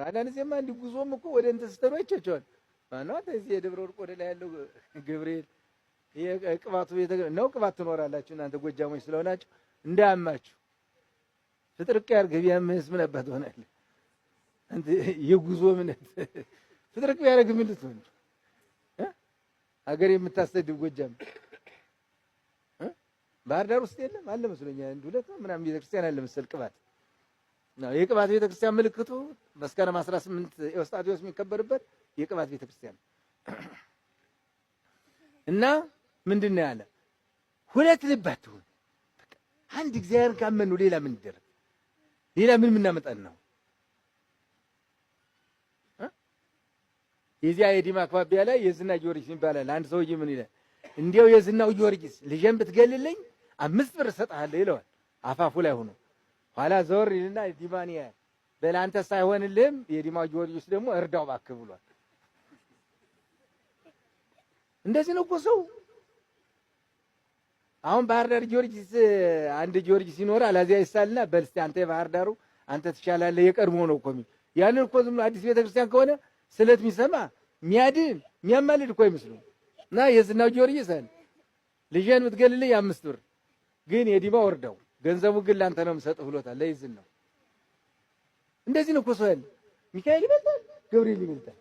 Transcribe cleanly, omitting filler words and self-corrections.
አንዳንዴማ እንዲጉዞም እኮ ወደ እንትን ስትሉ አይቻቸዋል። ማነው እዚህ የደብረ ወርቅ ወደ ላይ ያለው ገብርኤል የቅባቱ ቤተ ነው። ቅባት ትኖራላችሁ እናንተ ጎጃሞች ስለሆናችሁ እንዳያማችሁ ፍጥርቅ ያርግ ቢያምህስ ምን አባት ሆናለህ አንተ የጉዞ እምነት ፍጥርቅ ያርግ ምን ልትሆን ሀገር የምታስተድብ ጎጃም ባህር ዳር ውስጥ የለም አለ መስሎኛል። አንድ ሁለት ምናምን ቤተክርስቲያን አለ መሰል ቅባት ነው። የቅባት ቤተክርስቲያን ምልክቱ መስከረም 18 ኤዎስጣቴዎስ የሚከበርበት የቅባት ቤተክርስቲያን እና ምንድነው ያለ ሁለት ልብ አትሁን። አንድ እግዚአብሔር ካመኑ ሌላ ምን ይደረግ? ሌላ ምን እናመጣን ነው? የዚያ የዲማ አካባቢያ ላይ የዝና ጊዮርጊስ ይባላል። አንድ ሰውዬ ምን ይላል? እንዲያው የዝናው ጊዮርጊስ ልጄን ብትገልልኝ 5 ብር እሰጥሃለሁ ይለዋል። አፋፉ ላይ ሆኖ ኋላ ዘወር ይልና ዲማንያ በላንተ ሳይሆንልህም የዲማው ጊዮርጊስ ደግሞ እርዳው እባክህ ብሏል። እንደዚህ ነው እኮ ሰው። አሁን ባህር ዳር ጊዮርጊስ አንድ ጊዮርጊስ ይኖራል። አዚያ ይሳልና በል እስኪ አንተ የባህር ዳሩ አንተ ትሻላለህ የቀድሞ ነው እኮ የሚል ያንን እኮ ዝም አዲስ ቤተክርስቲያን ከሆነ ስለት የሚሰማ የሚያድን የሚያማልድ እኮ አይመስሉም። እና የዝናው ጊዮርጊስ አለ ልጄን ብትገልልኝ 5 ብር ግን የዲማ ወርደው ገንዘቡ ግን ላንተ ነው የምሰጥህ ብሎታል። ለይዝን ነው እንደዚህ ነው እኮ ሰው ያለ። ሚካኤል ይበልጣል፣ ገብርኤል ይበልጣል።